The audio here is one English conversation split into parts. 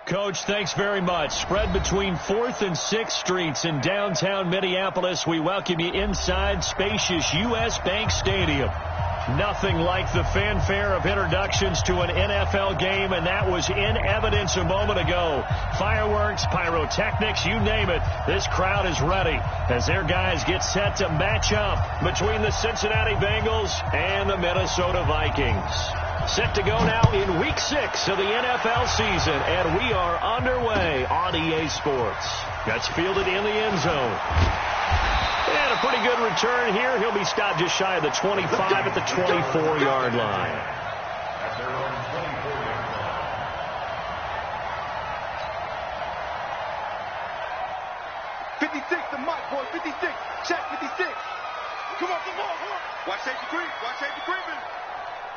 Coach, thanks very much. Spread between 4th and 6th Streets in downtown Minneapolis. We welcome you inside spacious U.S. Bank Stadium. Nothing like the fanfare of introductions to an NFL game, and that was in evidence a moment ago. Fireworks, pyrotechnics, you name it. This crowd is ready as their guys get set to match up between the Cincinnati Bengals and the Minnesota Vikings. Set to go now in Week 6 of the NFL season, and we are underway on EA Sports. That's fielded in the end zone. And a pretty good return here. He'll be stopped just shy of the 25 at the 24-yard line. 56, the mic, boy, 56. Check 56. Come on, come on. Watch safety creep. Watch safety creeping.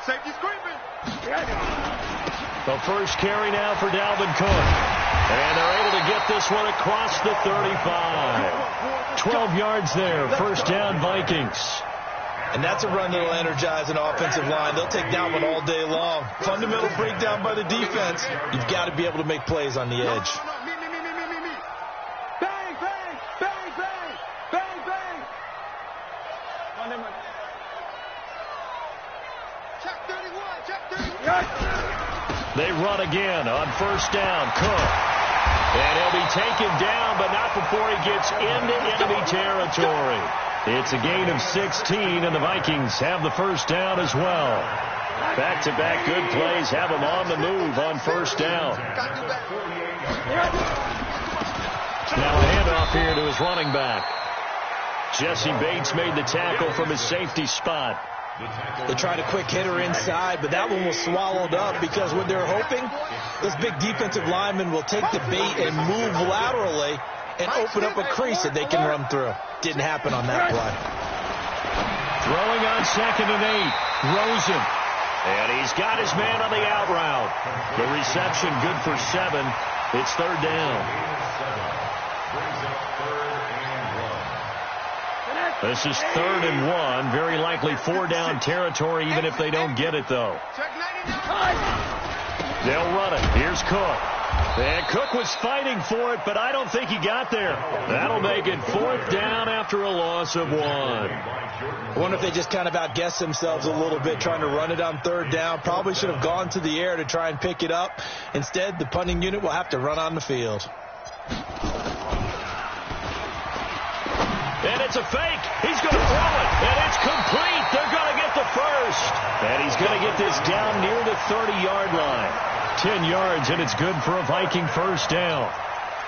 Safety screaming. The first carry now for Dalvin Cook. And they're able to get this one across the 35. 12 yards there. First down, Vikings. And that's a run that'll energize an offensive line. They'll take down one all day long. Fundamental breakdown by the defense. You've got to be able to make plays on the edge. Me. Bang, bang, bang, bang, bang, bang. Check 31, check 31. They run again on first down. Cook. And he'll be taken down, but not before he gets into enemy territory. It's a gain of 16, and the Vikings have the first down as well. Back-to-back good plays have them on the move on first down. Now a handoff here to his running back. Jesse Bates made the tackle from his safety spot. They tried a quick hitter inside, but that one was swallowed up because what they're hoping, this big defensive lineman will take the bait and move laterally and open up a crease that they can run through. Didn't happen on that play. Throwing on 2nd and 8. Rosen. And he's got his man on the out route. The reception good for 7. It's third down. This is 3rd and 1. Very likely 4-down territory, even if they don't get it, though. They'll run it. Here's Cook. And Cook was fighting for it, but I don't think he got there. That'll make it 4th down after a loss of 1. I wonder if they just kind of outguessed themselves a little bit trying to run it on 3rd down. Probably should have gone to the air to try and pick it up. Instead, the punting unit will have to run on the field. And it's a fake. He's going to throw it. And it's complete. They're going to get the first. And he's going to get this down near the 30-yard line. 10 yards, and it's good for a Viking first down.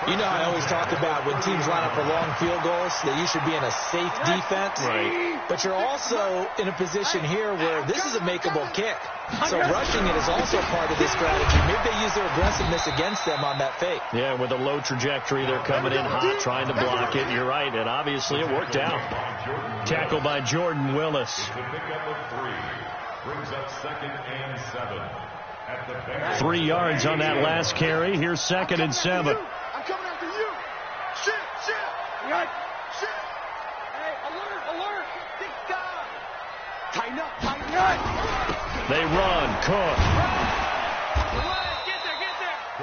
You know, I always talk about when teams line up for long field goals that you should be in a safe defense. Right. But you're also in a position here where this is a makeable kick. So rushing it is also part of this strategy. Maybe they use their aggressiveness against them on that fake. Yeah, with a low trajectory, they're coming in hot, trying to block it. You're right, and obviously it worked out. Tackle by Jordan Willis. Brings up 2nd and 7. 3 yards on that last carry. Here's 2nd and 7. I'm coming after you. Shit. Right. Shit. Hey, alert. Big guy. Tighten up. They run. Cook.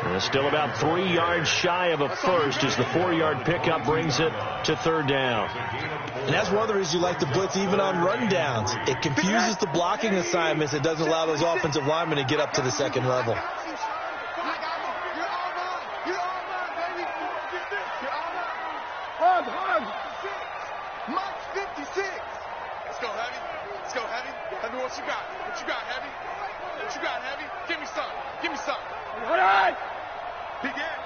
They're still about 3 yards shy of a first as the 4-yard pickup brings it to 3rd down. And that's one of the reasons you like to blitz even on run downs. It confuses the blocking assignments. It doesn't allow those offensive linemen to get up to the second level. Mike 56. Let's go, Heavy. Heavy, what you got? Heavy? What you got, Heavy? Give me some. Big Ed.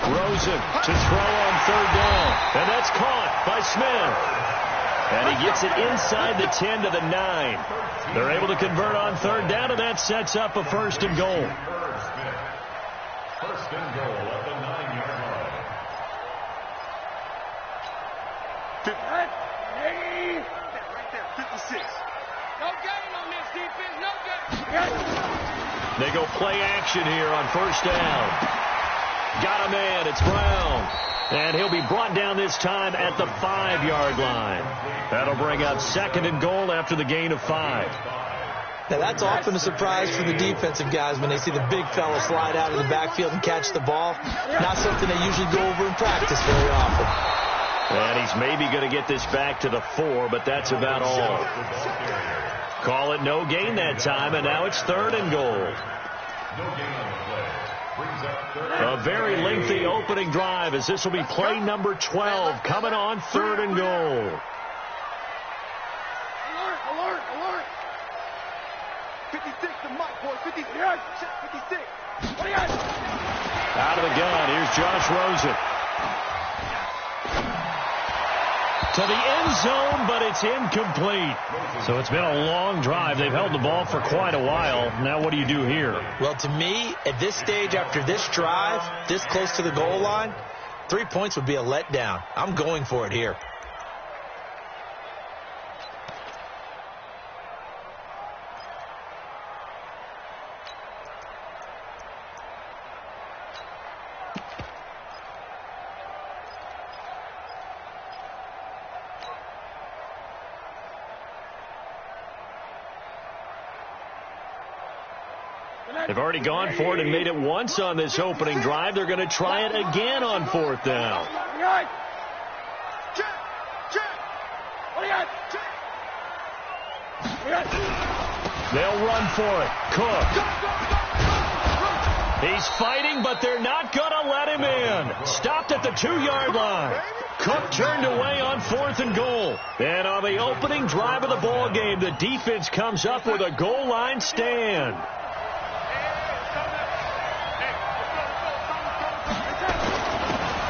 Rosen to throw on 3rd down. And that's caught by Smith. And he gets it inside the 10 to the 9. They're able to convert on 3rd down, and that sets up a 1st and goal. First and goal at the 9-yard line. Right there, 56. No gain on this defense, no gain. They go play action here on 1st down. Got a man, it's Brown. And he'll be brought down this time at the 5-yard line. That'll bring up 2nd and goal after the gain of 5. Now, that's often a surprise for the defensive guys when they see the big fella slide out of the backfield and catch the ball. Not something they usually go over in practice very often. And he's maybe going to get this back to the 4, but that's about all. Call it no gain that time, and now it's 3rd and goal. A very lengthy opening drive, as this will be play number 12 coming on 3rd and goal. Alert, alert. 56 to Mike, boy. 56. What do you got? Out of the gun, here's Josh Rosen. To the end zone, but it's incomplete. So it's been a long drive. They've held the ball for quite a while. Now what do you do here? Well, to me, at this stage, after this drive, this close to the goal line, 3 points would be a letdown. I'm going for it here. They've already gone for it and made it once on this opening drive. They're going to try it again on 4th down. They'll run for it. Cook. He's fighting, but they're not going to let him in. Stopped at the 2-yard line. Cook turned away on 4th and goal. And on the opening drive of the ball game, the defense comes up with a goal line stand.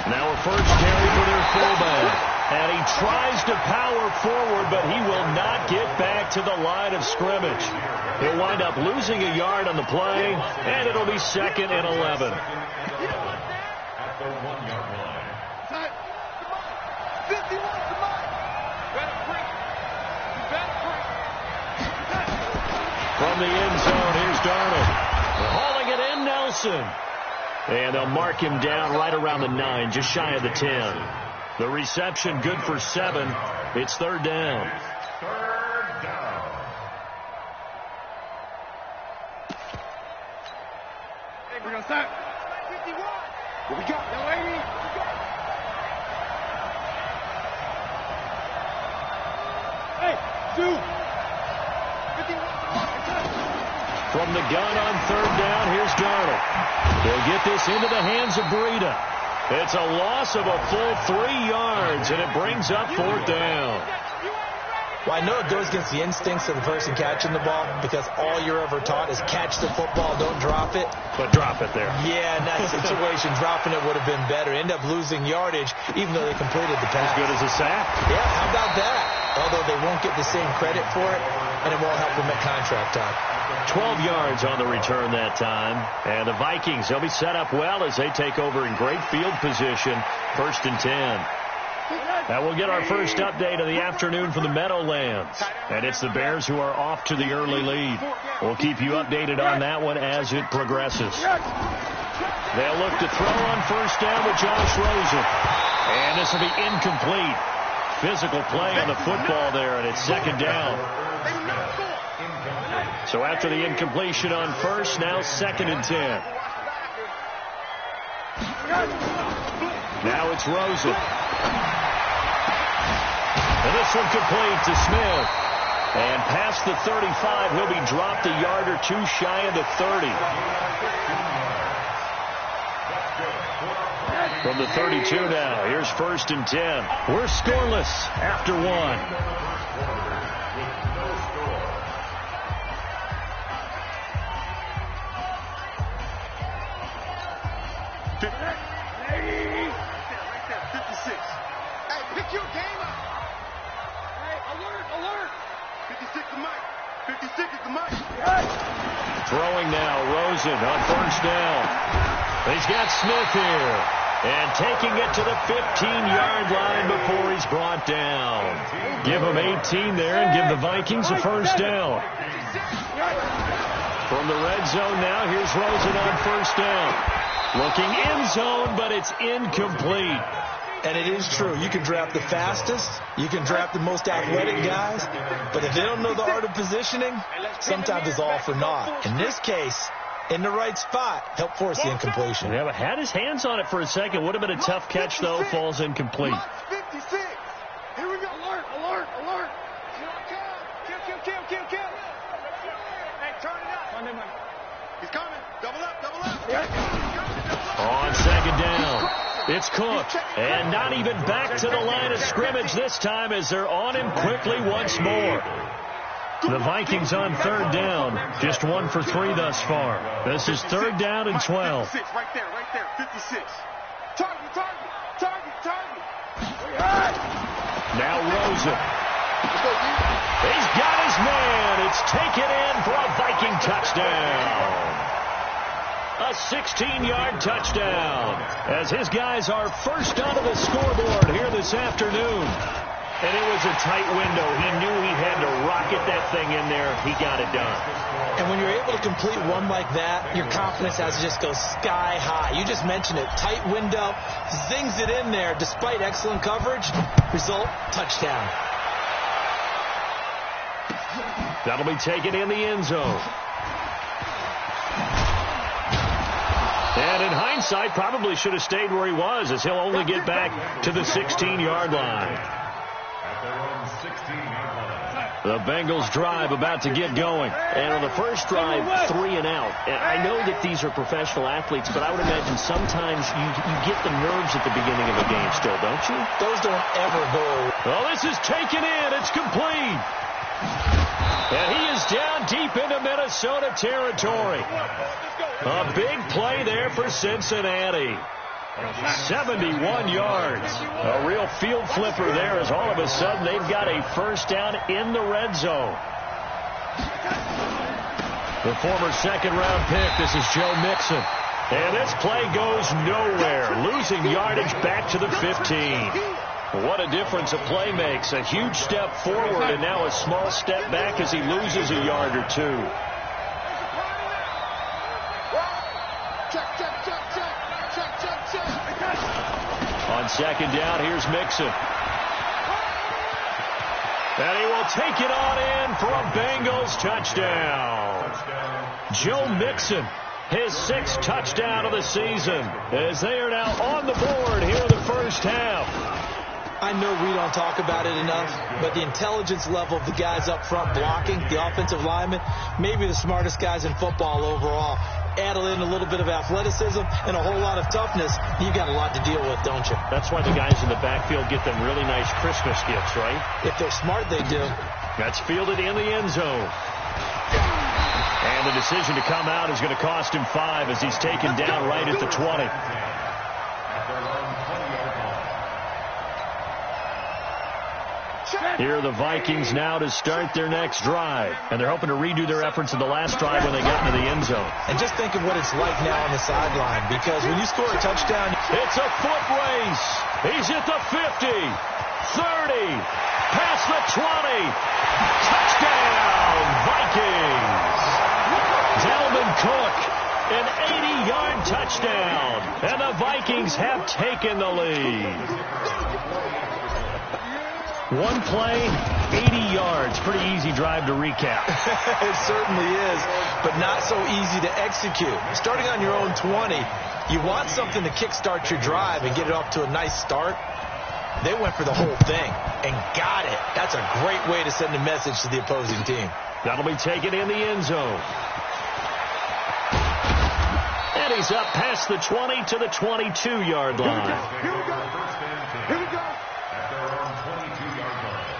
Now a first carry for their fullback. And he tries to power forward, but he will not get back to the line of scrimmage. He'll wind up losing a yard on the play, and it'll be 2nd and 11. At the 1-yard line. From the end zone, here's Darnold. Hauling it in, Nelson. And they'll mark him down right around the 9, just shy of the 10. The reception good for 7. It's 3rd down. 3rd down. Hey, we're going to start. 51. What we got? Yo, Amy. Hey, 2. 51. From the gun on 3rd down, here's Darnold. He'll get this into the hands of Breida. It's a loss of a full 3 yards, and it brings up 4th down. Well, I know it goes against the instincts of the person catching the ball because all you're ever taught is catch the football, don't drop it. But drop it there. Yeah, in that situation, dropping it would have been better. End up losing yardage, even though they completed the pass. As good as a sack. Yeah, how about that? Although they won't get the same credit for it, and it won't help them at contract time. 12 yards on the return that time. And the Vikings, they'll be set up well as they take over in great field position. 1st and 10. Now we'll get our first update of the afternoon from the Meadowlands. And it's the Bears who are off to the early lead. We'll keep you updated on that one as it progresses. They'll look to throw on 1st down with Josh Rosen. And this will be incomplete. Physical play on the football there, and it's 2nd down. So after the incompletion on 1st, now 2nd and 10. Now it's Rosen. And this one complete to Smith. And past the 35, he'll be dropped a yard or 2 shy of the 30. From the 32 now, here's 1st and 10. We're scoreless after 1. Throwing now, Rosen on 1st down. He's got Smith here. And taking it to the 15-yard line before he's brought down. Give him 18 there and give the Vikings a 1st down. From the red zone now, here's Rosen on 1st down. Looking end zone, but it's incomplete. And it is true. You can draft the fastest. You can draft the most athletic guys. But if they don't know the art of positioning, sometimes it's all for naught. In this case, in the right spot, help force the incompletion. Yeah, but had his hands on it for a second. Would have been a tough catch, though. Falls incomplete. 56. Here we go. Alert, alert, alert. Kill. Hey, turn it up. He's coming. Double up. On second down, it's Cook. And not even back to the line of scrimmage this time as they're on him quickly once more. The Vikings on third down, just 1 for 3 thus far. This is third down and 12. 56, right there, 56. Target. Now Rosen. He's got his man. It's taken in for a Viking touchdown. A 16-yard touchdown as his guys are first onto the scoreboard here this afternoon. And it was a tight window. He knew he had to rocket that thing in there. He got it done. And when you're able to complete one like that, your confidence has to just go sky high. You just mentioned it. Tight window, zings it in there despite excellent coverage. Result, touchdown. That'll be taken in the end zone. And in hindsight, probably should have stayed where he was, as he'll only get back to the 16-yard line. The Bengals drive about to get going. And on the first drive, 3 and out. And I know that these are professional athletes, but I would imagine sometimes you get the nerves at the beginning of a game still, don't you? Those don't ever go. Well, this is taken in. It's complete. And he is down deep into Minnesota territory. A big play there for Cincinnati. 71 yards. A real field flipper there as all of a sudden they've got a first down in the red zone. The former second-round pick, this is Joe Mixon. And this play goes nowhere, losing yardage back to the 15. What a difference a play makes. A huge step forward and now a small step back as he loses a yard or two. On second down, here's Mixon. And he will take it on in for a Bengals touchdown. Joe Mixon, his 6th touchdown of the season, as they are now on the board here in the first half. I know we don't talk about it enough, but the intelligence level of the guys up front blocking, the offensive linemen, maybe the smartest guys in football overall. Add in a little bit of athleticism and a whole lot of toughness, you got a lot to deal with, don't you? That's why the guys in the backfield get them really nice Christmas gifts, right? If they're smart, they do. That's fielded in the end zone. And the decision to come out is going to cost him 5 as he's taken down right at the 20. Here are the Vikings now to start their next drive. And they're hoping to redo their efforts in the last drive when they got into the end zone. And just think of what it's like now on the sideline, because when you score a touchdown, it's a foot race. He's at the 50, 30, past the 20. Touchdown, Vikings. Dalvin Cook, an 80-yard touchdown. And the Vikings have taken the lead. One play, 80 yards. Pretty easy drive to recap. It certainly is, but not so easy to execute. Starting on your own 20, you want something to kickstart your drive and get it off to a nice start. They went for the whole thing and got it. That's a great way to send a message to the opposing team. That'll be taken in the end zone. And he's up past the 20 to the 22-yard line. Here we go. Here we go. At their own 22-yard line.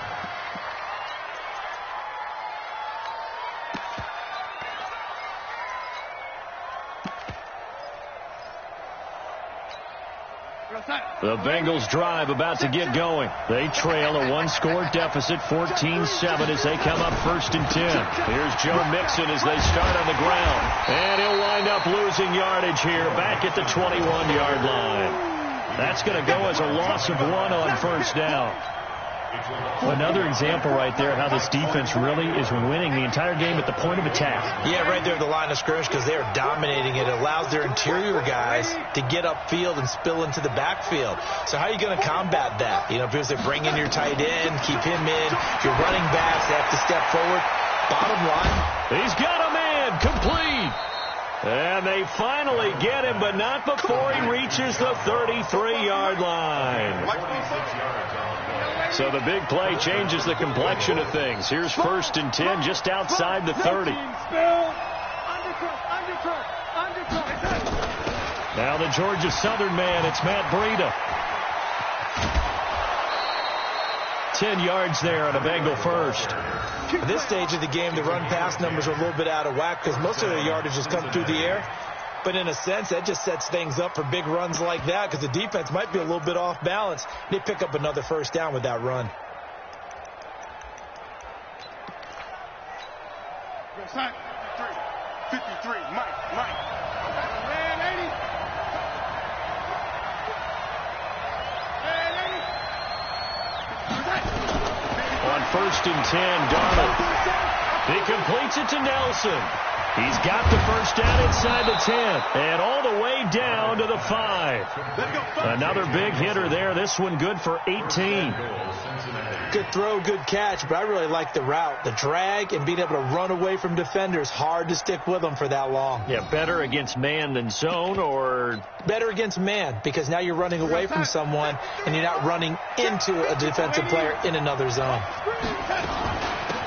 The Bengals drive about to get going. They trail a one-score deficit, 14-7, as they come up 1st and 10. Here's Joe Mixon as they start on the ground. And he'll wind up losing yardage here back at the 21-yard line. That's going to go as a loss of 1 on 1st down. Another example right there how this defense really is winning the entire game at the point of attack. Yeah, right there at the line of scrimmage because they are dominating it. It allows their interior guys to get upfield and spill into the backfield. So how are you going to combat that? You know, because they bring in your tight end, keep him in. Your running backs, they have to step forward. Bottom line. He's got a man complete. And they finally get him, but not before he reaches the 33-yard line. So the big play changes the complexion of things. Here's 1st and 10 just outside the 30. Now the Georgia Southern man, it's Matt Breida. 10 yards there on a Bengal first. At this stage of the game, the run-pass numbers are a little bit out of whack because most of their yardage has come through the air. But in a sense, that just sets things up for big runs like that because the defense might be a little bit off balance. They pick up another 1st down with that run. Sign 53, Mike. Man, 80. On 1st and 10, Darnold. He completes it to Nelson. He's got the 1st down inside the 10 and all the way down to the 5. Another big hitter there. This one good for 18. Good throw, good catch, but I really like the route. The drag and being able to run away from defenders, hard to stick with them for that long. Yeah, better against man than zone, or better against man because now you're running away from someone and you're not running into a defensive player in another zone.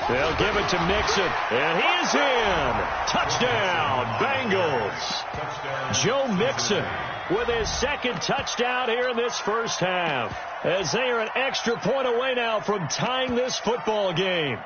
They'll give it to Mixon, and he is in. Touchdown, Bengals. Joe Mixon with his 2nd touchdown here in this 1st half, as they are an extra point away now from tying this football game.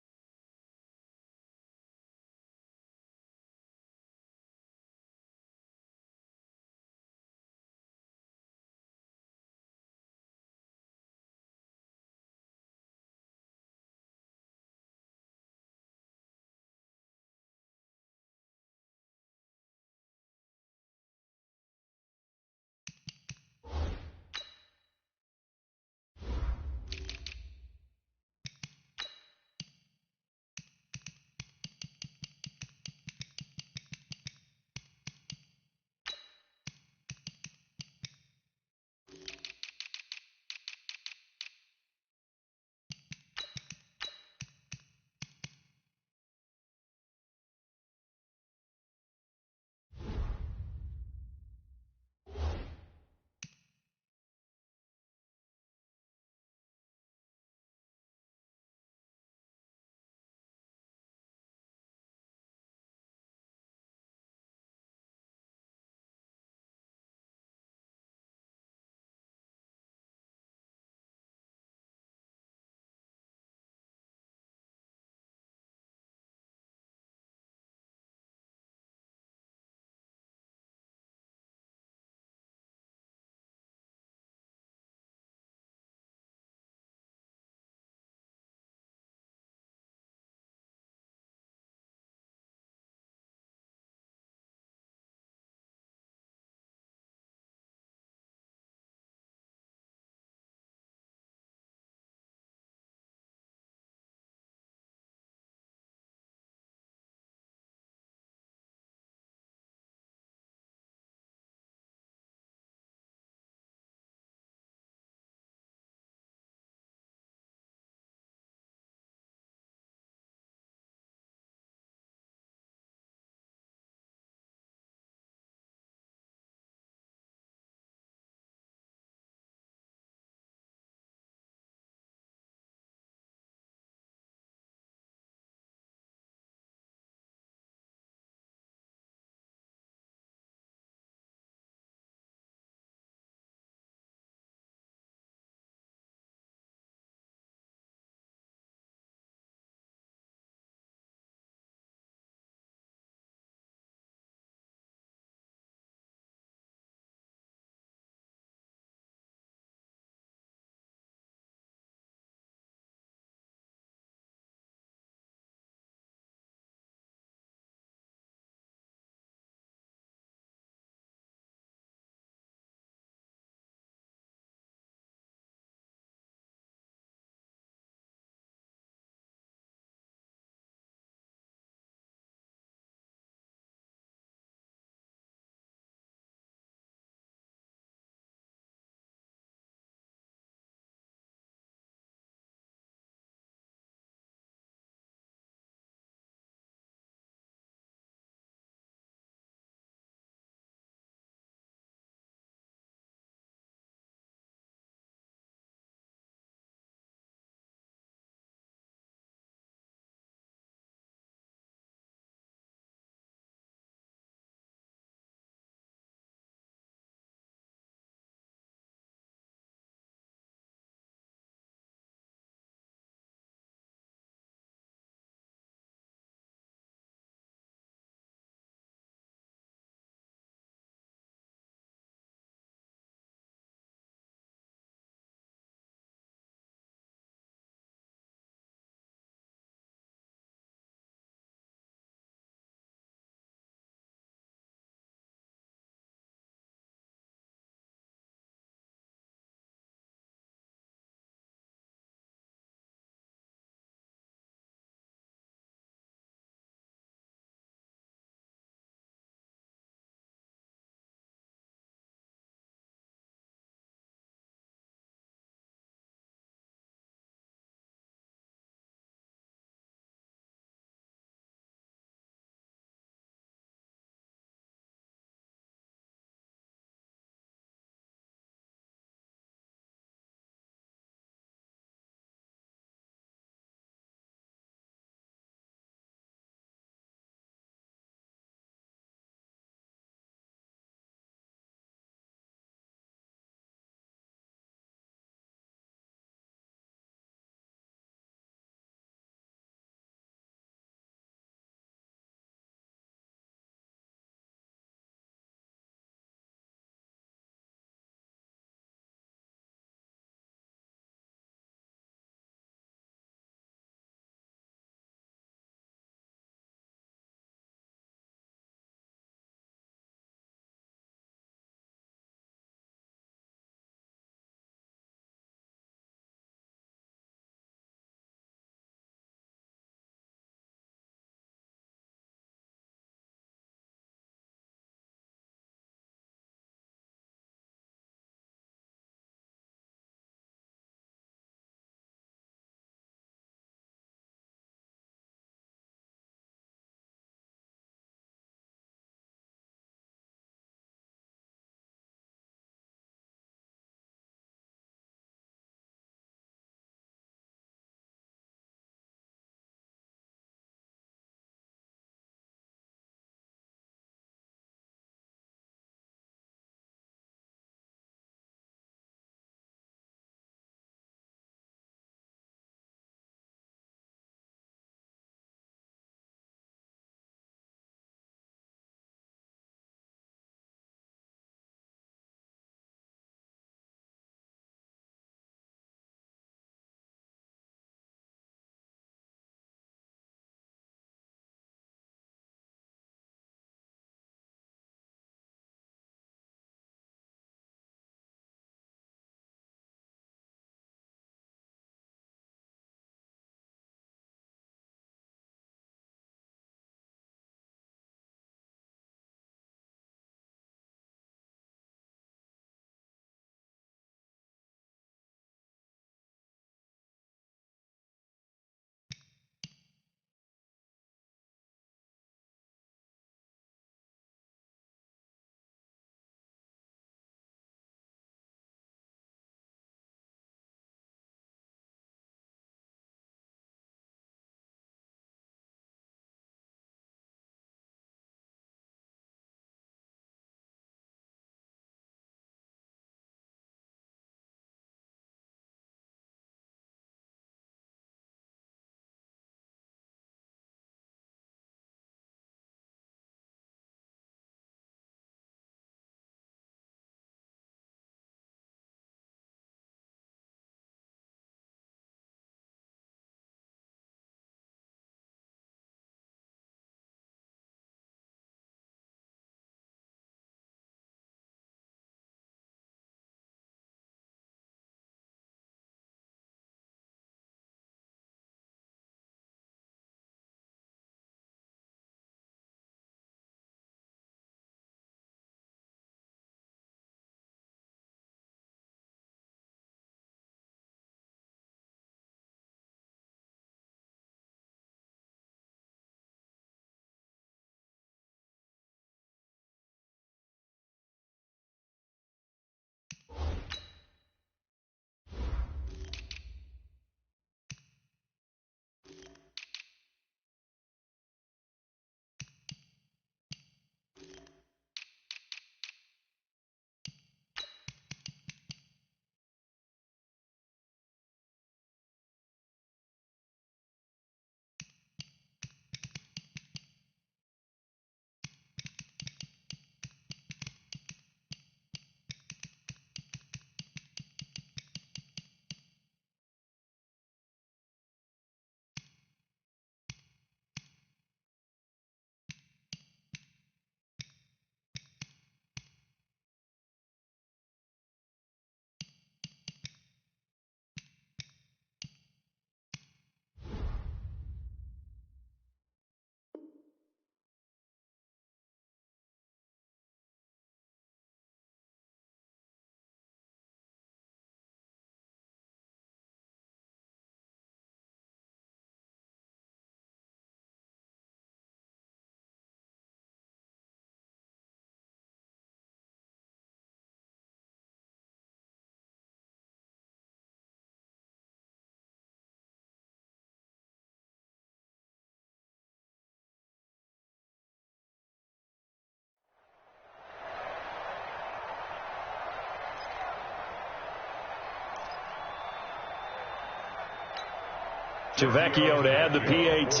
Tavecchio to add the PAT.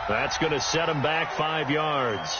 That's going to set him back 5 yards.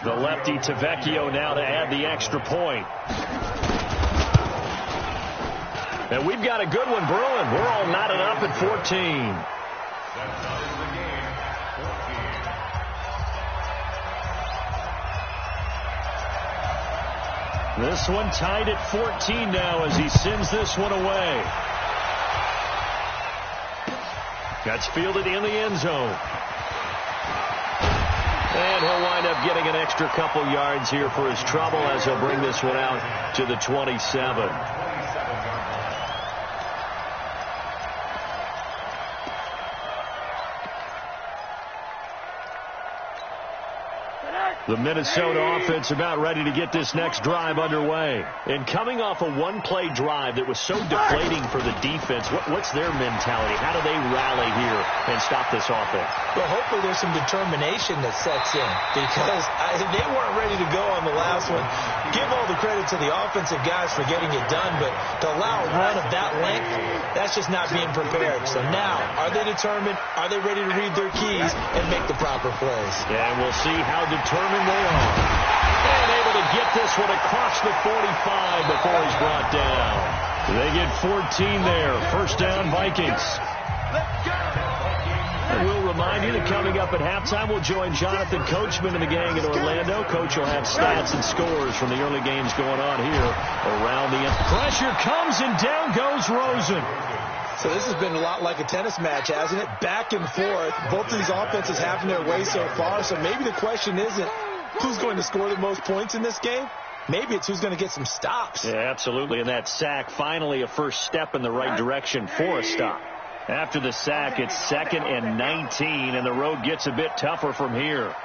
The lefty Tavecchio now to add the extra point. And we've got a good one brewing. We're all knotted up at 14. This one tied at 14 now as he sends this one away. That's fielded in the end zone. And he'll wind up getting an extra couple yards here for his trouble as he'll bring this one out to the 27. The Minnesota offense about ready to get this next drive underway. And coming off a one-play drive that was so deflating for the defense, what's their mentality? How do they rally here and stop this offense? Well, hopefully there's some determination that sets in because they weren't ready to go on the last one. Give all the credit to the offensive guys for getting it done, but to allow a run of that length, that's just not being prepared. So now, are they determined? Are they ready to read their keys and make the proper plays? Yeah, and we'll see how determined they are. And able to get this one across the 45 before he's brought down. They get 14 there. First down, Vikings. And we'll remind you that coming up at halftime, we'll join Jonathan Coachman and the gang in Orlando. Coach will have stats and scores from the early games going on here around the end. Pressure comes and down goes Rosen. So this has been a lot like a tennis match, hasn't it? Back and forth. Both of these offenses having their way so far. So maybe the question isn't who's going to score the most points in this game. Maybe it's who's going to get some stops. Yeah, absolutely. And that sack, finally a first step in the right direction for a stop. After the sack, it's 2nd and 19, and the road gets a bit tougher from here. Mike's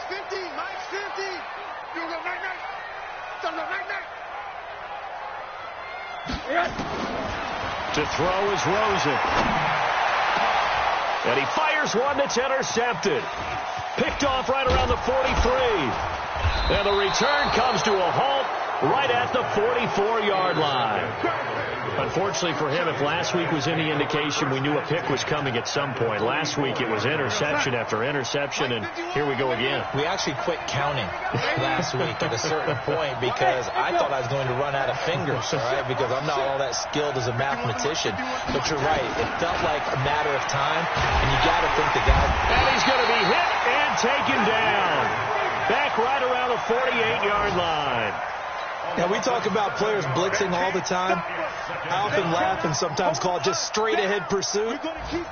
50. Mike's 50. You go right. Don't go right. To throw is Rosen. And he fires one that's intercepted. Picked off right around the 43. And the return comes to a halt right at the 44-yard line. Unfortunately for him, if last week was any indication, we knew a pick was coming at some point. Last week it was interception after interception, and here we go again. We actually quit counting last week at a certain point because I thought I was going to run out of fingers, all right, because I'm not all that skilled as a mathematician. But you're right. It felt like a matter of time, and you got to think the guy. And he's going to be hit and taken down. Back right around the 48-yard line. Now, we talk about players blitzing all the time. I often laugh and sometimes call it just straight-ahead pursuit.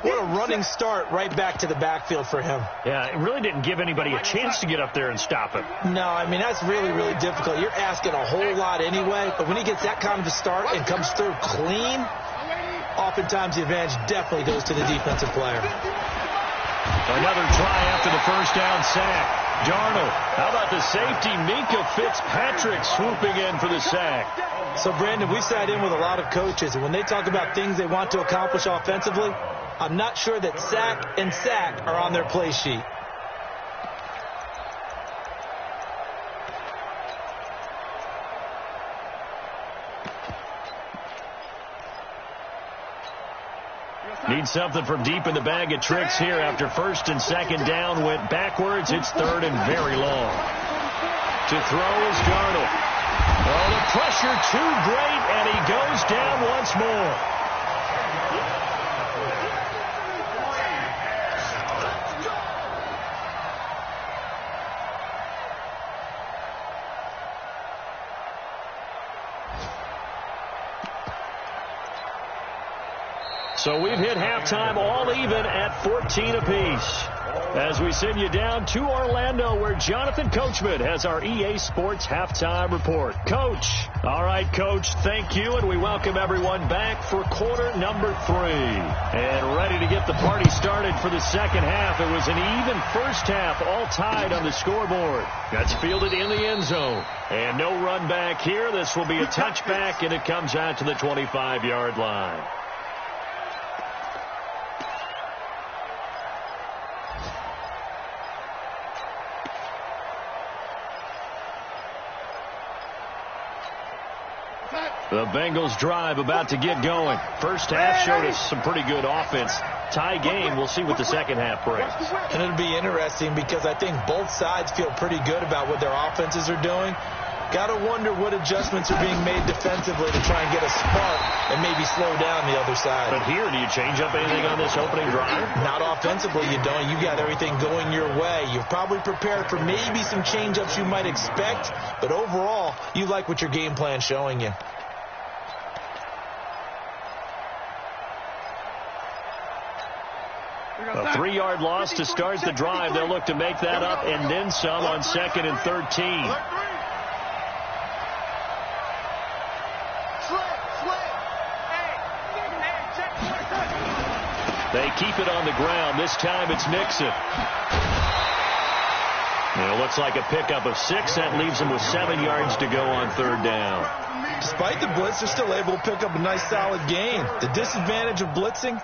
What a running start right back to the backfield for him. Yeah, it really didn't give anybody a chance to get up there and stop him. No, I mean, that's really, really difficult. You're asking a whole lot anyway, but when he gets that kind of a start and comes through clean, oftentimes the advantage definitely goes to the defensive player. Another try after the first down sack. Darnold. How about the safety, Minka Fitzpatrick, swooping in for the sack. So, Brandon, we've sat in with a lot of coaches, and when they talk about things they want to accomplish offensively, I'm not sure that sack and sack are on their play sheet. Need something from deep in the bag of tricks here after first and second down went backwards. It's third and very long. To throw is Darnold. Oh, the pressure too great, and he goes down once more. So we've hit halftime all even at 14 apiece. As we send you down to Orlando, where Jonathan Coachman has our EA Sports halftime report. Coach. All right, Coach, thank you, and we welcome everyone back for quarter number 3. And ready to get the party started for the second half. It was an even first half, all tied on the scoreboard. That's fielded in the end zone. And no run back here. This will be a touchback, and it comes out to the 25-yard line. The Bengals drive about to get going. First half showed us some pretty good offense. Tie game. We'll see what the second half brings. And it'll be interesting because I think both sides feel pretty good about what their offenses are doing. Got to wonder what adjustments are being made defensively to try and get a spark and maybe slow down the other side. But here, do you change up anything on this opening drive? Not offensively, you don't. You got everything going your way. You've probably prepared for maybe some change-ups you might expect, but overall, you like what your game plan's showing you. A 3-yard loss to start the drive. They'll look to make that up and then some on 2nd and 13. They keep it on the ground. This time it's Nixon. And it looks like a pickup of 6. That leaves them with 7 yards to go on 3rd down. Despite the blitz, they're still able to pick up a nice solid gain. The disadvantage of blitzing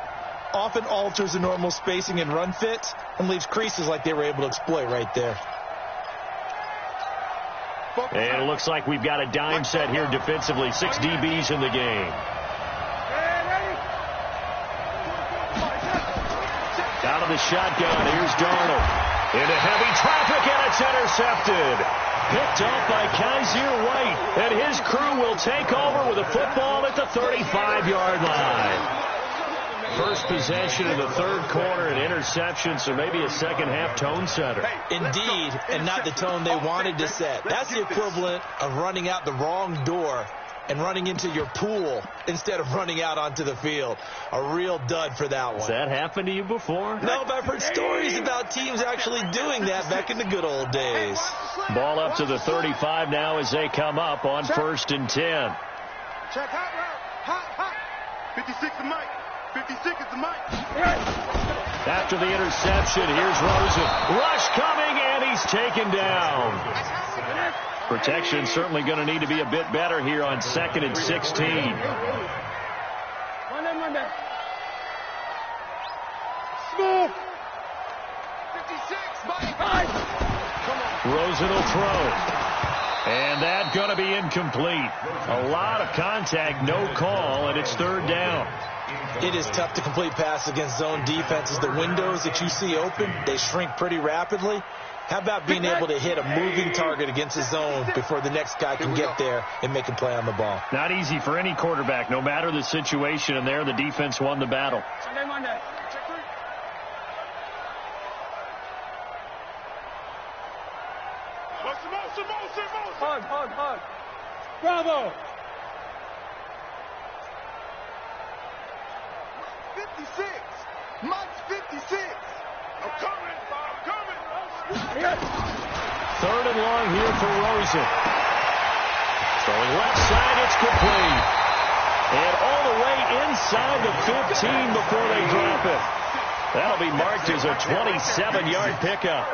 often alters the normal spacing and run fits and leaves creases like they were able to exploit right there. And it looks like we've got a dime set here defensively. 6 DBs in the game. Out of the shotgun, here's Darnold. Into heavy traffic, and it's intercepted. Picked off by Kaiser White, and his crew will take over with a football at the 35-yard line. First possession of the 3rd quarter, an interception, so maybe a second-half tone setter. Indeed, and not the tone they wanted to set. That's the equivalent of running out the wrong door and running into your pool instead of running out onto the field. A real dud for that one. Has that happened to you before? No, but I've heard stories about teams actually doing that back in the good old days. Ball up to the 35 now as they come up on 1st and 10. Check hot route. Hot. 56 to Mike. 56 is the Mike. After the interception, here's Rosen. Rush coming, and he's taken down. Protection certainly going to need to be a bit better here on 2nd and 16. Smooth. 56, Mike. Rosen will throw. And that's going to be incomplete. A lot of contact, no call, and it's 3rd down. It is tough to complete passes against zone defenses. The windows that you see open, they shrink pretty rapidly. How about being able to hit a moving target against the zone before the next guy can get there and make a play on the ball? Not easy for any quarterback, no matter the situation, and there the defense won the battle. Monday. Hug. Bravo. 56. Mike's 56. I'm coming. 3rd and long here for Rosen. Throwing left side, it's complete. And all the way inside the 15 before they drop it. That'll be marked as a 27-yard pickup.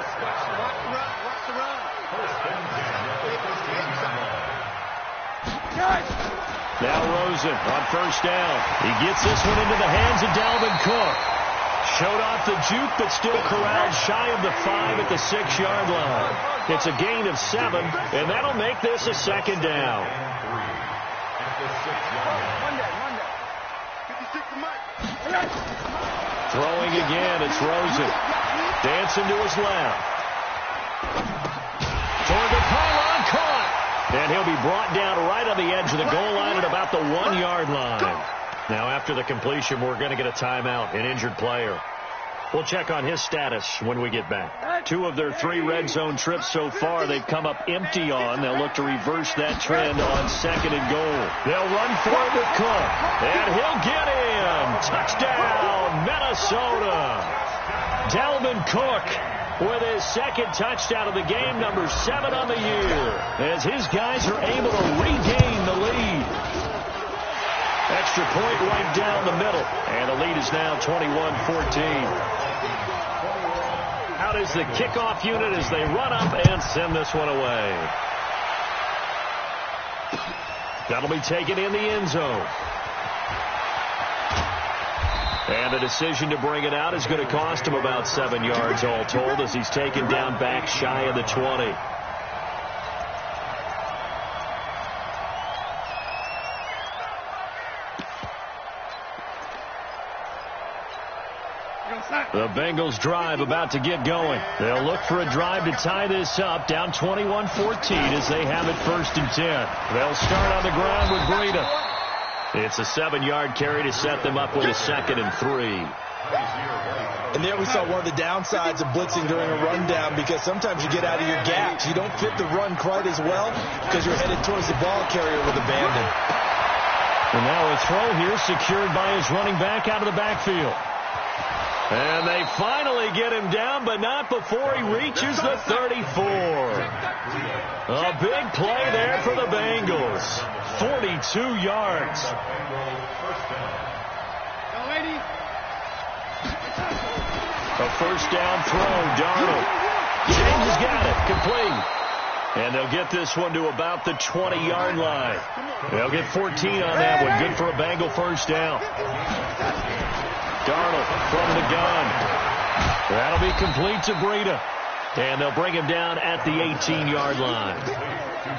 Now Rosen on 1st down. He gets this one into the hands of Dalvin Cook. Showed off the juke, but still corralled shy of the 5 at the 6-yard line. It's a gain of 7, and that'll make this a 2nd down. Throwing again, it's Rosen. Dancing to his left. Toward the pylon, caught. And he'll be brought down right on the edge of the goal line at about the 1-yard line. Now, after the completion, we're going to get a timeout, an injured player. We'll check on his status when we get back. 2 of their 3 red zone trips so far they've come up empty on. They'll look to reverse that trend on 2nd and goal. They'll run for it with Cook, and he'll get in. Touchdown, Minnesota. Dalvin Cook with his 2nd touchdown of the game, number 7 on the year, as his guys are able to regain the lead. Extra point right down the middle, and the lead is now 21-14. Out is the kickoff unit as they run up and send this one away. That'll be taken in the end zone. And the decision to bring it out is going to cost him about 7 yards all told, as he's taken down back shy of the 20. The Bengals drive about to get going. They'll look for a drive to tie this up, down 21-14 as they have it 1st and 10. They'll start on the ground with Breida. It's a 7-yard carry to set them up with a 2nd and 3. And there we saw one of the downsides of blitzing during a rundown, because sometimes you get out of your gaps. You don't fit the run quite as well because you're headed towards the ball carrier with abandon. And now a throw here secured by his running back out of the backfield. And they finally get him down, but not before he reaches the 34. A big play there for the Bengals. 42 yards. A 1st down throw, Darnold. James has got it, complete. And they'll get this one to about the 20-yard line. They'll get 14 on that one. Good for a Bengal 1st down. Darnold from the gun. That'll be complete to Breida. And they'll bring him down at the 18-yard line.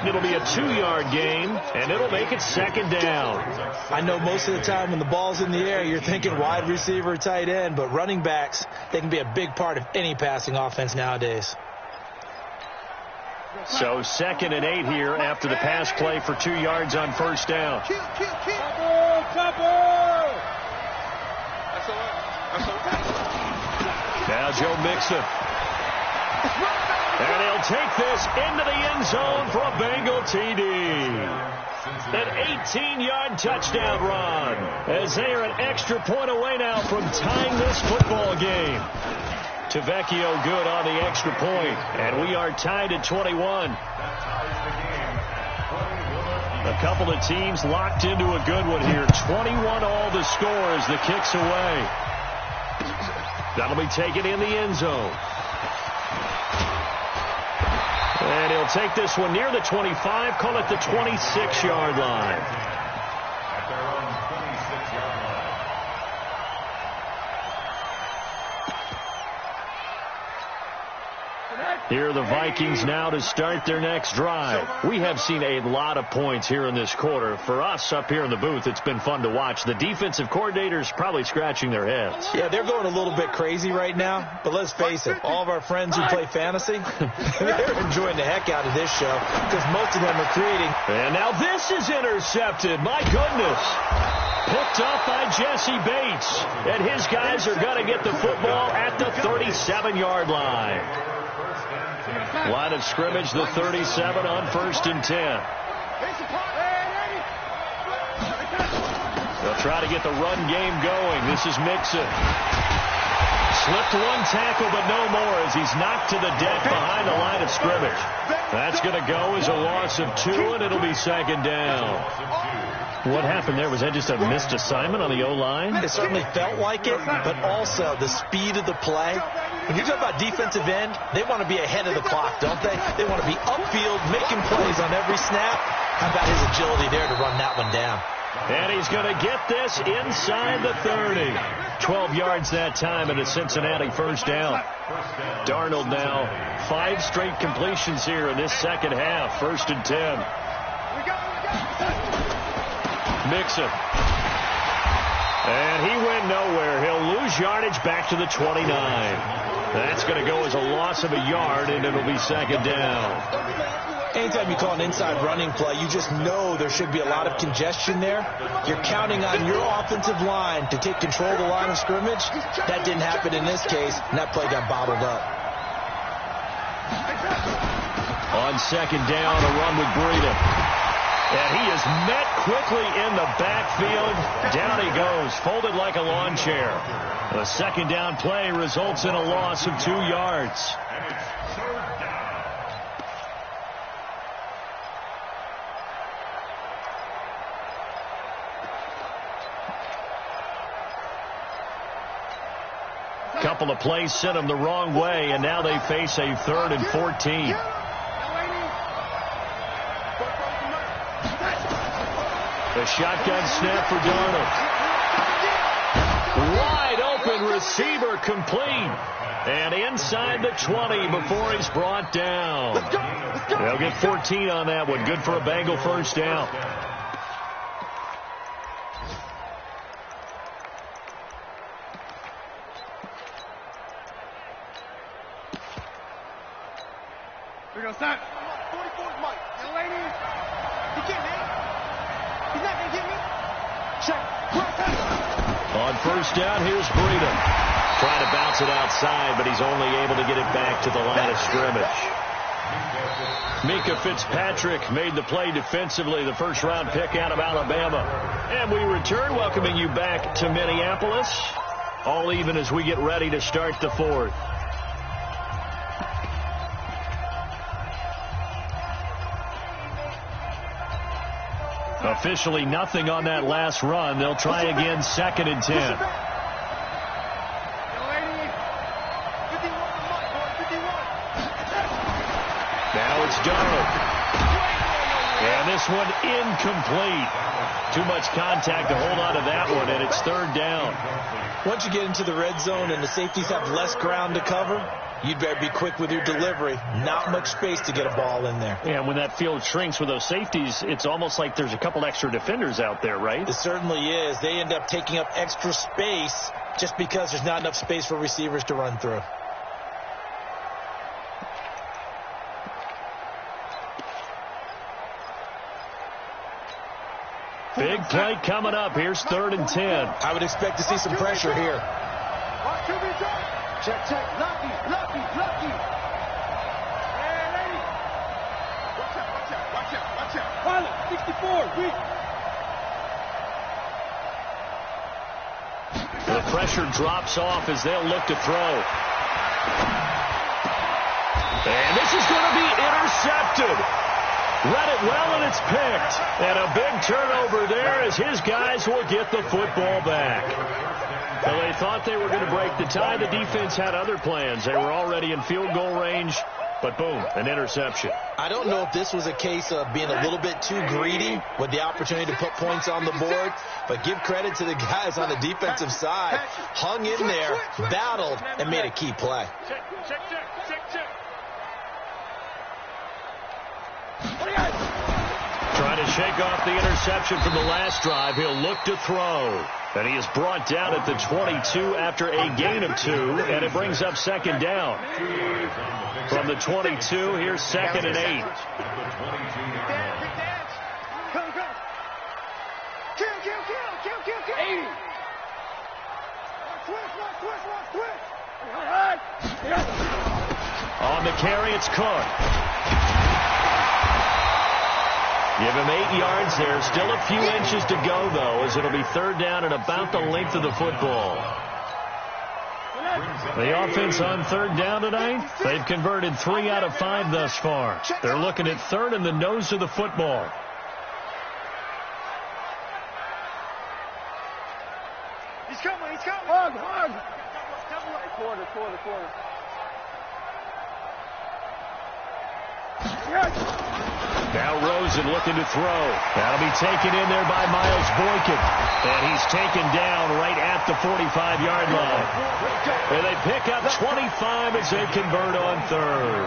It'll be a 2-yard gain, and it'll make it 2nd down. I know most of the time when the ball's in the air, you're thinking wide receiver, tight end, but running backs, they can be a big part of any passing offense nowadays. So 2nd and 8 here after the pass play for 2 yards on 1st down. Now Joe Mixon. And he'll take this into the end zone for a Bengal TD. An 18-yard touchdown run, as they are an extra point away now from tying this football game. Tavecchio good on the extra point, and we are tied at 21. A couple of teams locked into a good one here. 21 all the score as the kick's away. That'll be taken in the end zone. And he'll take this one near the 25, call it the 26-yard line. At their own 26-yard line. Here are the Vikings now to start their next drive. We have seen a lot of points here in this quarter. For us up here in the booth, it's been fun to watch. The defensive coordinators probably scratching their heads. Yeah, they're going a little bit crazy right now. But let's face it, all of our friends who play fantasy, they're enjoying the heck out of this show because most of them are creating. And now this is intercepted. My goodness. Picked up by Jesse Bates. And his guys are going to get the football at the 37-yard line. Line of scrimmage, the 37 on 1st and 10. They'll try to get the run game going. This is Mixon. Slipped one tackle, but no more as he's knocked to the deck behind the line of scrimmage. That's going to go as a loss of 2, and it'll be 2nd down. What happened there? Was that just a missed assignment on the O-line? It certainly felt like it, but also the speed of the play. When you talk about defensive end, they want to be ahead of the clock, don't they? They want to be upfield, making plays on every snap. How about his agility there to run that one down? And he's going to get this inside the 30. 12 yards that time, and a Cincinnati 1st down. Darnold now 5 straight completions here in this second half. 1st and 10. Mixon. And he went nowhere. He'll lose yardage back to the 29. That's going to go as a loss of a yard, and it'll be 2nd down. Anytime you call an inside running play, you just know there should be a lot of congestion there. You're counting on your offensive line to take control of the line of scrimmage. That didn't happen in this case, and that play got bottled up. On second down, a run with Breida. And he is met quickly in the backfield. Down he goes, folded like a lawn chair. The second down play results in a loss of 2 yards. Couple of plays sent them the wrong way, and now they face a 3rd and 14. The shotgun snap for Darnold. Wide open receiver complete. And inside the 20 before he's brought down. They'll get 14 on that one. Good for a Bengal first down. Here goes that. 44's Mike. Young lady. He can't hit. He's not going to get me. Check. On first down, here's Breida. Trying to bounce it outside, but he's only able to get it back to the line of scrimmage. Mika Fitzpatrick made the play defensively, the first-round pick out of Alabama. And we return, welcoming you back to Minneapolis. All even as we get ready to start the 4th. Officially nothing on that last run. They'll try again, 2nd and 10. Now it's Darnold. And this one incomplete. Too much contact to hold on to that one, and it's 3rd down. Once you get into the red zone and the safeties have less ground to cover, you'd better be quick with your delivery. Not much space to get a ball in there. Yeah, when that field shrinks with those safeties, it's almost like there's a couple extra defenders out there, right? It certainly is. They end up taking up extra space just because there's not enough space for receivers to run through. Big play coming up. Here's 3rd and 10. I would expect to see some pressure here. Check, check. Lucky. Hey, lady. Watch out. Pilot, 64, weak. The pressure drops off as they'll look to throw. And this is going to be intercepted. Read it well, and it's picked. And a big turnover there as his guys will get the football back. Well, they thought they were going to break the tie. The defense had other plans. They were already in field goal range, but boom, an interception. I don't know if this was a case of being a little bit too greedy with the opportunity to put points on the board, but give credit to the guys on the defensive side. Hung in there, battled, and made a key play. Check. Trying to shake off the interception from the last drive. He'll look to throw. And he is brought down at the 22 after a gain of 2, and it brings up 2nd down. From the 22, here's 2nd and 8. Come. Kill. 80. Twist. All right. On the carry, it's Cook. Give him 8 yards there. Still a few inches to go, though, as it'll be 3rd down and about the length of the football. The offense on 3rd down tonight, they've converted 3 out of 5 thus far. They're looking at 3rd and the nose of the football. He's coming. Hug. Quarter. Now Rosen looking to throw. That'll be taken in there by Miles Boykin. And he's taken down right at the 45-yard line. And they pick up 25 as they convert on 3rd.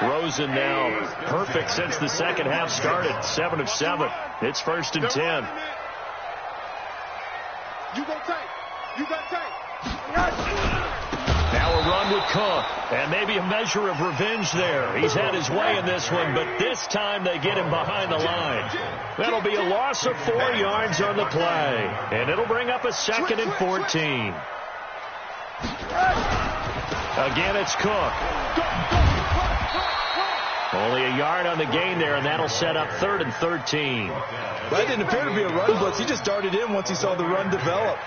Rosen now perfect since the second half started. 7 of 7. It's 1st and 10. You got tight. Now a run run with Cook. And maybe a measure of revenge there. He's had his way in this one, but this time they get him behind the line. That'll be a loss of 4 yards on the play. And it'll bring up a 2nd and 14. Again, it's Cook. Only a yard on the gain there, and that'll set up 3rd and 13. That didn't appear to be a run blitz. He just darted in once he saw the run develop.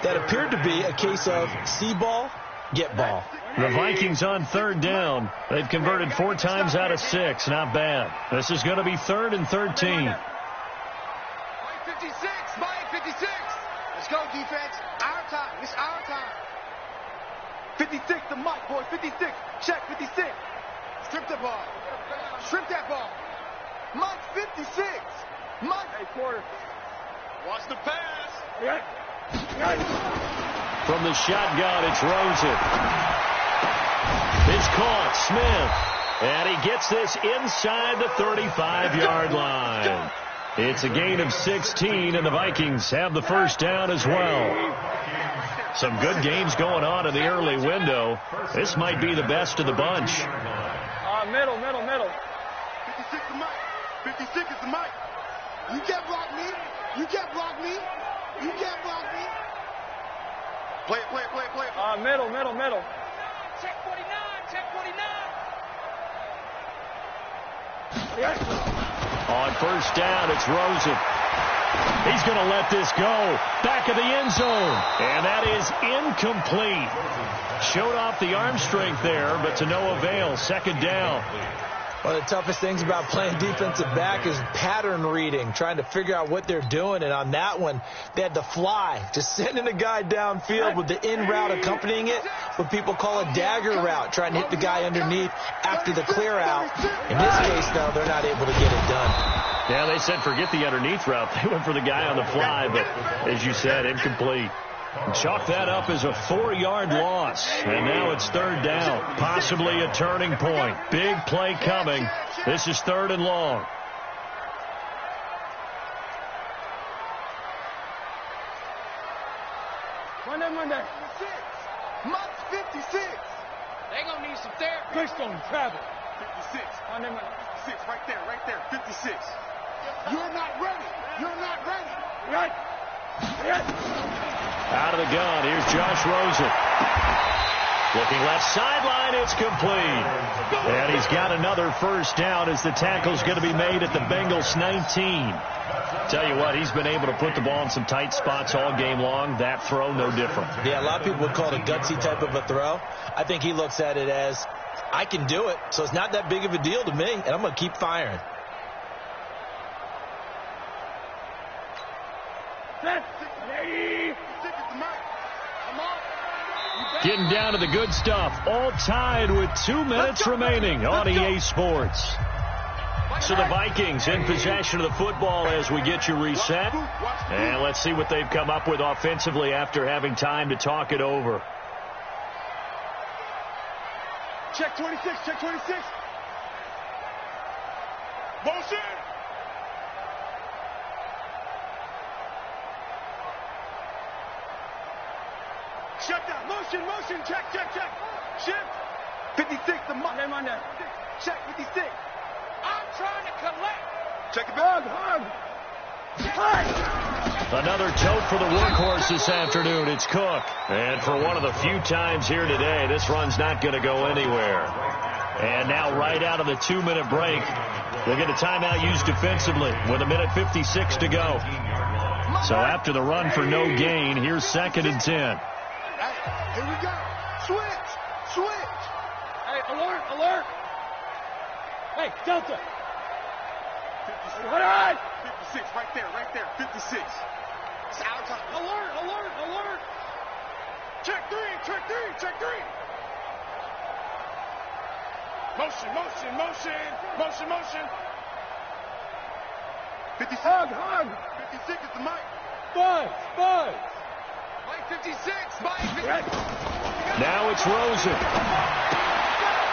That appeared to be a case of see ball, get ball. The Vikings on 3rd down. They've converted 4 times out of 6. Not bad. This is going to be 3rd and 13. Mike 56, Mike 56. Let's go, defense. Our time. It's our time. 56 to Mike, boy. 56. Check 56. Strip the ball. Strip that ball. Mike 56. Mike. Hey, quarter. Watch the pass. From the shotgun, it's Rosen. It's caught. Smith. And he gets this inside the 35-yard line. It's a gain of 16, and the Vikings have the 1st down as well. Some good games going on in the early window. This might be the best of the bunch. Middle. 56 to Mike. 56 is the Mike. You can't block me. You can't block me. You can't block me. Play it. Middle. Check 49. On 1st down, it's Rosen. He's going to let this go. Back of the end zone. And that is incomplete. Showed off the arm strength there, but to no avail. 2nd down. One of the toughest things about playing defensive back is pattern reading, trying to figure out what they're doing. And on that one, they had to fly, just sending a guy downfield with the in route accompanying it, what people call a dagger route, trying to hit the guy underneath after the clear out. In this case, though, they're not able to get it done. Yeah, they said forget the underneath route. They went for the guy on the fly, but as you said, incomplete. Chalk that up as a 4-yard loss. And now it's 3rd down. Possibly a turning point. Big play coming. This is 3rd and long. Monday. Mike 56. They gonna need some therapy. Based on travel. 56. Monday. 56, right there. 56. You're not ready. Right. Out of the gun, here's Josh Rosen. Looking left sideline, it's complete. And he's got another 1st down as the tackle's going to be made at the Bengals 19. Tell you what, he's been able to put the ball in some tight spots all game long. That throw, no different. Yeah, a lot of people would call it a gutsy type of a throw. I think he looks at it as, I can do it, so it's not that big of a deal to me, and I'm going to keep firing. Getting down to the good stuff. All tied with 2 minutes remaining on EA Sports. So the Vikings in possession of the football as we get you reset. And let's see what they've come up with offensively after having time to talk it over. Check 26. Motion. Shut down. Motion. Check. Shift. 56 to Monday. Check 56. I'm trying to collect. Check it back. Another tote for the workhorse this afternoon. It's Cook. And for one of the few times here today, this run's not going to go anywhere. And now right out of the 2-minute break, we'll get a timeout used defensively with 1:56 to go. So after the run for no gain, here's 2nd and 10. Here we go. Switch. Hey, alert. Hey, Delta. 56. All right. 56, right there. 56. It's our time. Alert. Check three. Motion. 56. Hug. 56 is the Mike. Buzz. Mike 56. Mike. Now it's Rosen.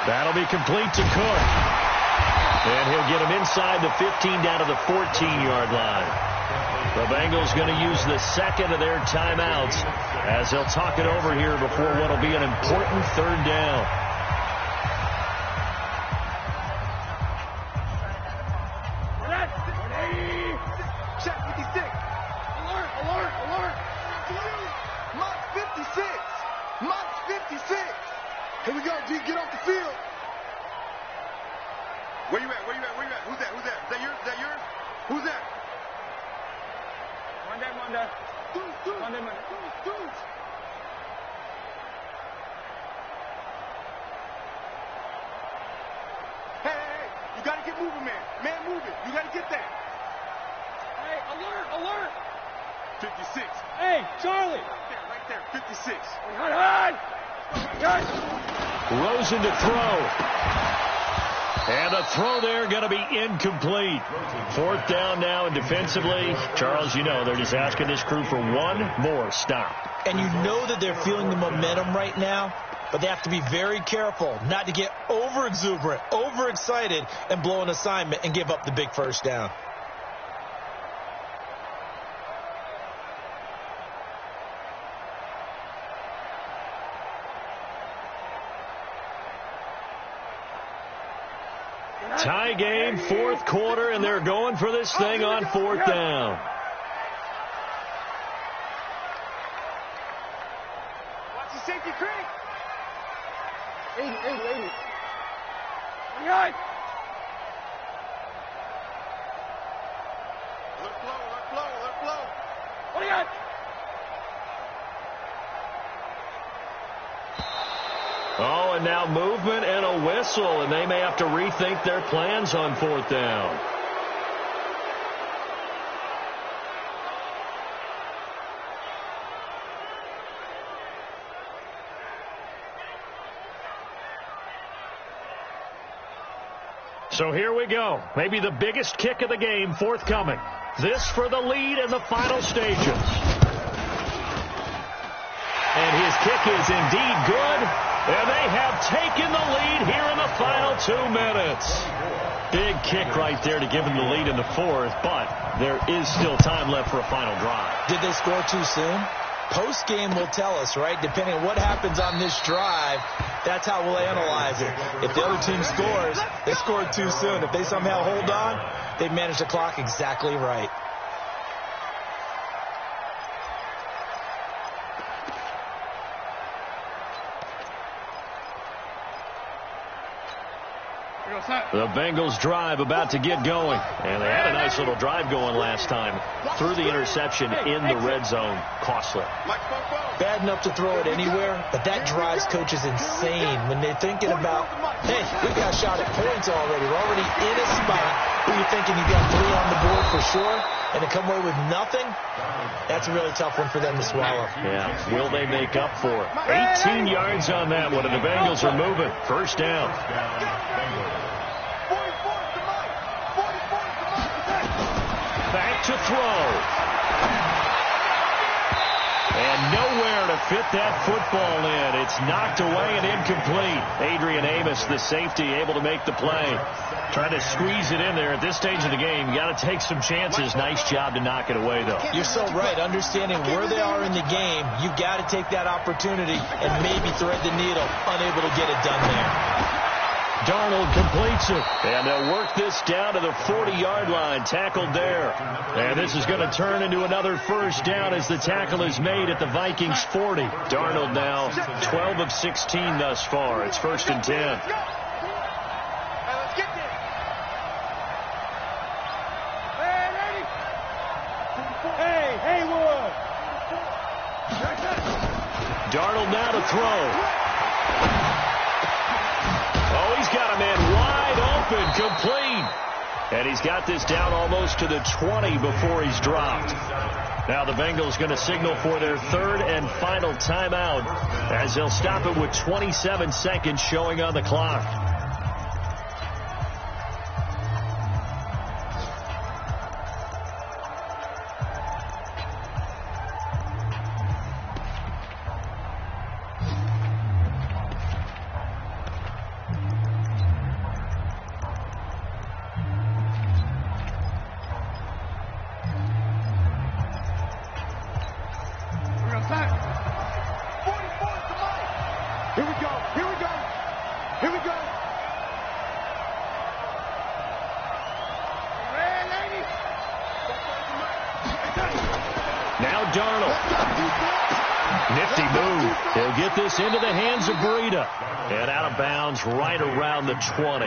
That'll be complete to Cook. And he'll get him inside the 15 down to the 14-yard line. The Bengals going to use the second of their timeouts as they'll talk it over here before what will be an important third down. Check 56. Alert, alert, alert. Mike 56. Mike 56. Here we go, G. Get off the field. Where you at? Where you at? Where you at? Who's that? Who's that? Is that yours? Is that yours? Who's that? Monday. Monday. Hey. You got to get moving, man. Man, moving. You got to get that. Hey, alert. 56. Hey, Charlie. Right there. 56. Hide. Rosen to throw. And a throw there going to be incomplete. Fourth down now, and defensively, Charles, you know, they're just asking this crew for one more stop. And you know that they're feeling the momentum right now, but they have to be very careful not to get over-exuberant, over-excited, and blow an assignment and give up the big first down. Tie game, fourth quarter, and they're going for this thing on fourth down. Watch the safety creek. 80. Right. Let flow. What do you got? Oh, and now movement and a whistle, and they may have to rethink their plans on fourth down. So here we go. Maybe the biggest kick of the game forthcoming. This for the lead in the final stages. And his kick is indeed good. And they have taken the lead here in the final 2 minutes. Big kick right there to give them the lead in the fourth, but there is still time left for a final drive. Did they score too soon? Post-game will tell us, right? Depending on what happens on this drive, that's how we'll analyze it. If the other team scores, they scored too soon. If they somehow hold on, they've managed the clock exactly right. The Bengals drive about to get going. And they had a nice little drive going last time. Threw the interception in the red zone. Costly. Bad enough to throw it anywhere, but that drives coaches insane when they're thinking about, hey, we got a shot at points already. We're already in a spot where you're thinking you got 3 on the board for sure, and to come away with nothing, that's a really tough one for them to swallow. Yeah, will they make up for it? 18 yards on that one, and the Bengals are moving. First down. Back to throw. And nowhere to fit that football in. It's knocked away and incomplete. Adrian Amos, the safety, able to make the play. Trying to squeeze it in there at this stage of the game. You got to take some chances. Nice job to knock it away, though. You're so right. Understanding where they are in the game, you got to take that opportunity and maybe thread the needle. Unable to get it done there. Darnold completes it. And they'll work this down to the 40-yard line. Tackled there. And this is going to turn into another first down as the tackle is made at the Vikings 40. Darnold now 12 of 16 thus far. It's 1st and 10. Hey, Haywood. Darnold now to throw. Oh, he's got a man wide open, complete. And he's got this down almost to the 20 before he's dropped. Now the Bengals going to signal for their third and final timeout as they'll stop it with 27 seconds showing on the clock. Nifty move. He'll get this into the hands of Breida. And out of bounds right around the 20.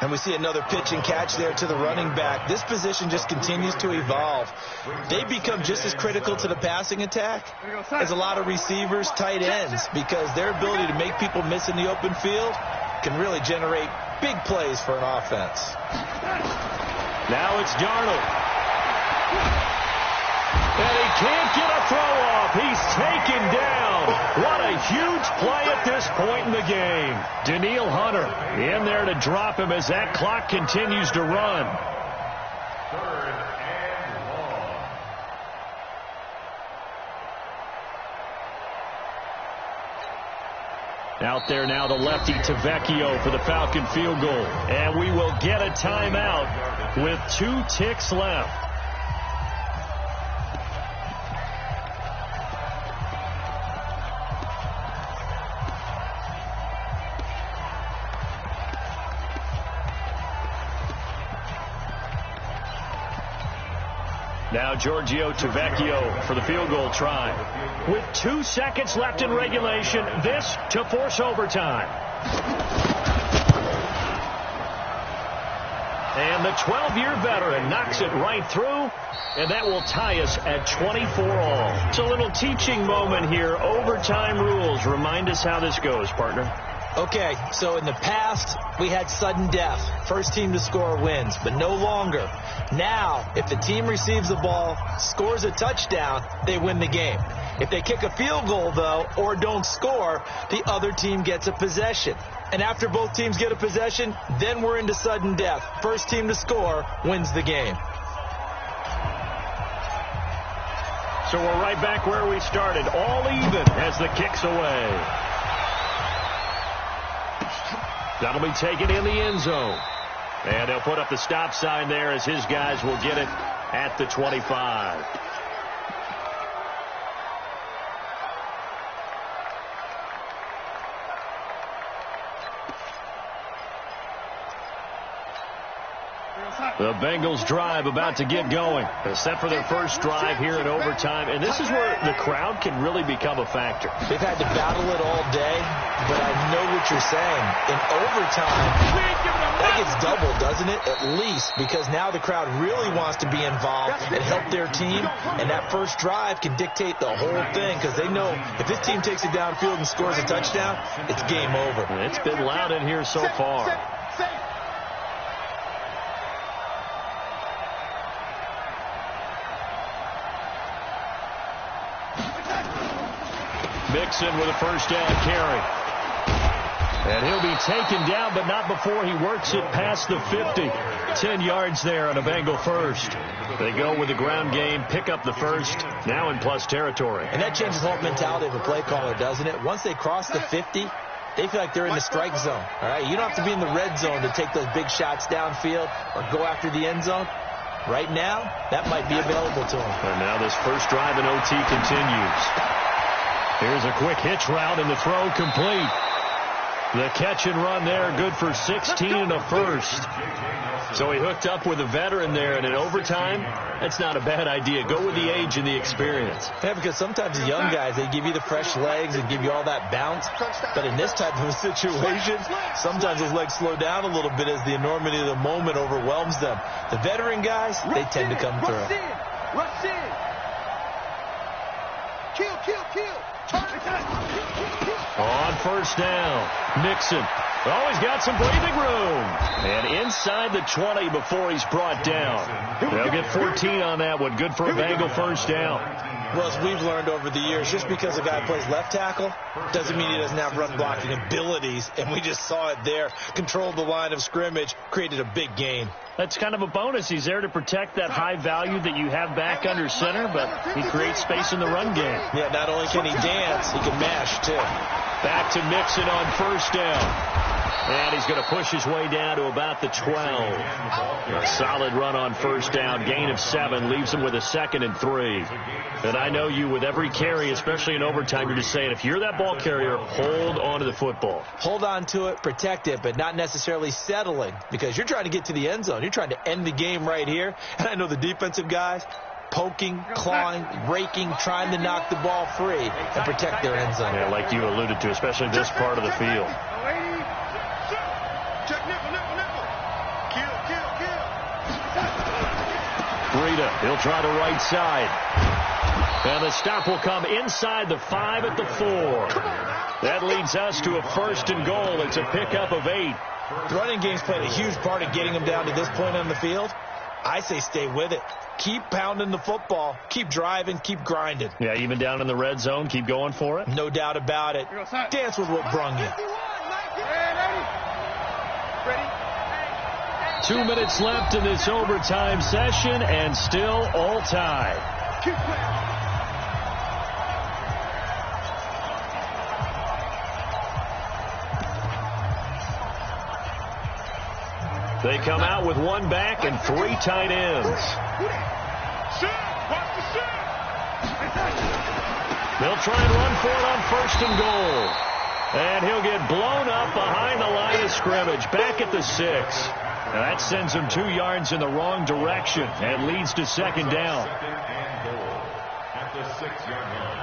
And we see another pitch and catch there to the running back. This position just continues to evolve. They become just as critical to the passing attack as a lot of receivers, tight ends, because their ability to make people miss in the open field can really generate big plays for an offense. Now it's Darnold. And he can't get a throw off. He's taken down. What a huge play at this point in the game. Danielle Hunter in there to drop him as that clock continues to run. Third and long. Out there now, the lefty Tavecchio for the Falcon field goal. And we will get a timeout with 2 ticks left. Now Giorgio Tavecchio for the field goal try. With 2 seconds left in regulation, this to force overtime. And the 12-year veteran knocks it right through, and that will tie us at 24 all. It's a little teaching moment here. Overtime rules. Remind us how this goes, partner. Okay, so in the past, we had sudden death. First team to score wins, but no longer. Now, if the team receives the ball, scores a touchdown, they win the game. If they kick a field goal, though, or don't score, the other team gets a possession. And after both teams get a possession, then we're into sudden death. First team to score wins the game. So we're right back where we started, all even as the kick's away. That'll be taken in the end zone. And they'll put up the stop sign there as his guys will get it at the 25. The Bengals drive about to get going. They're set for their first drive here in overtime. And this is where the crowd can really become a factor. They've had to battle it all day, but I know what you're saying. In overtime, that gets doubled, doesn't it? At least, because now the crowd really wants to be involved and help their team. And that first drive can dictate the whole thing, because they know if this team takes it downfield and scores a touchdown, it's game over. It's been loud in here so far. Mixon with a first down carry. And he'll be taken down, but not before he works it past the 50. 10 yards there on a Bengal first. They go with the ground game, pick up the first, now in plus territory. And that changes the whole mentality of a play caller, doesn't it? Once they cross the 50, they feel like they're in the strike zone. All right, you don't have to be in the red zone to take those big shots downfield or go after the end zone. Right now, that might be available to them. And now this first drive in OT continues. Here's a quick hitch route, and the throw complete. The catch and run there, good for 16 and a first. So he hooked up with a veteran there, and in overtime, that's not a bad idea. Go with the age and the experience. Yeah, because sometimes the young guys, they give you the fresh legs and give you all that bounce. But in this type of a situation, sometimes those legs slow down a little bit as the enormity of the moment overwhelms them. The veteran guys, they tend to come through. Rush in. Kill. On first down, Mixon. Oh, he's got some breathing room. And inside the 20 before he's brought down. They'll get 14 on that one. Good for a Bengal first down. Well, as we've learned over the years, just because a guy plays left tackle doesn't mean he doesn't have run blocking abilities. And we just saw it there. Controlled the line of scrimmage, created a big gain. That's kind of a bonus. He's there to protect that high value that you have back under center, but he creates space in the run game. Yeah, not only can he dance, he can mash, too. Back to Mixon on first down. And he's going to push his way down to about the 12. A solid run on first down. Gain of 7 leaves him with a 2nd and 3. And I know you, with every carry, especially in overtime, you're just saying, if you're that ball carrier, hold on to the football. Hold on to it, protect it, but not necessarily settling, because you're trying to get to the end zone. You're trying to end the game right here. And I know the defensive guys, poking, clawing, raking, trying to knock the ball free and protect their end zone. Yeah, like you alluded to, especially this part of the field. Check nickel, nickel, nickel. Kill, kill, kill. Breida, he'll try the right side. And the stop will come inside the 5 at the 4. That leads us to a 1st and goal. It's a pickup of 8. The running game's played a huge part in getting them down to this point on the field. I say stay with it. Keep pounding the football. Keep driving. Keep grinding. Yeah, even down in the red zone, keep going for it. No doubt about it. Dance with what brung you. Ready? 2 minutes left in this overtime session, and still all tied. Keep playing. They come out with 1 back and 3 tight ends. They'll try and run for it on 1st and goal. And he'll get blown up behind the line of scrimmage, back at the 6. Now that sends him 2 yards in the wrong direction and leads to 2nd down. 2nd and goal at the 6-yard line.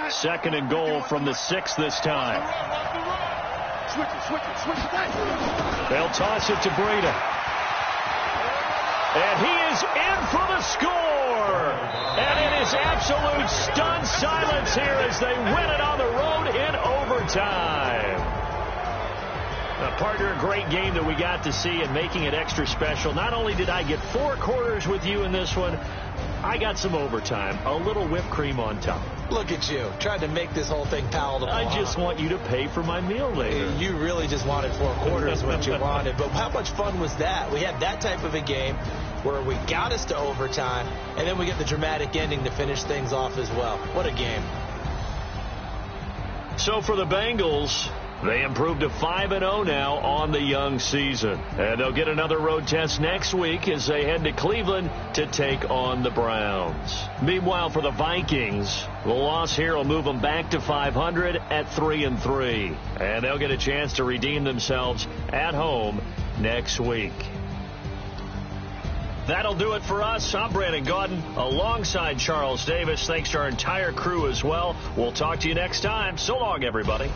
2nd and goal from the 6 this time. Switch it, switch it, switch it. They'll toss it to Breida. And he is in for the score. And it is absolute stunned silence here as they win it on the road in overtime. Now, partner, a great game that we got to see and making it extra special. Not only did I get 4 quarters with you in this one, I got some overtime, a little whipped cream on top. Look at you, trying to make this whole thing palatable. I just want you to pay for my meal later. You really just wanted 4 quarters what you wanted. But how much fun was that? We had that type of a game where we got us to overtime, and then we get the dramatic ending to finish things off as well. What a game. So for the Bengals, they improved to 5-0 now on the young season. And they'll get another road test next week as they head to Cleveland to take on the Browns. Meanwhile, for the Vikings, the loss here will move them back to 500 at 3-3. And they'll get a chance to redeem themselves at home next week. That'll do it for us. I'm Brandon Gaudin alongside Charles Davis. Thanks to our entire crew as well. We'll talk to you next time. So long, everybody.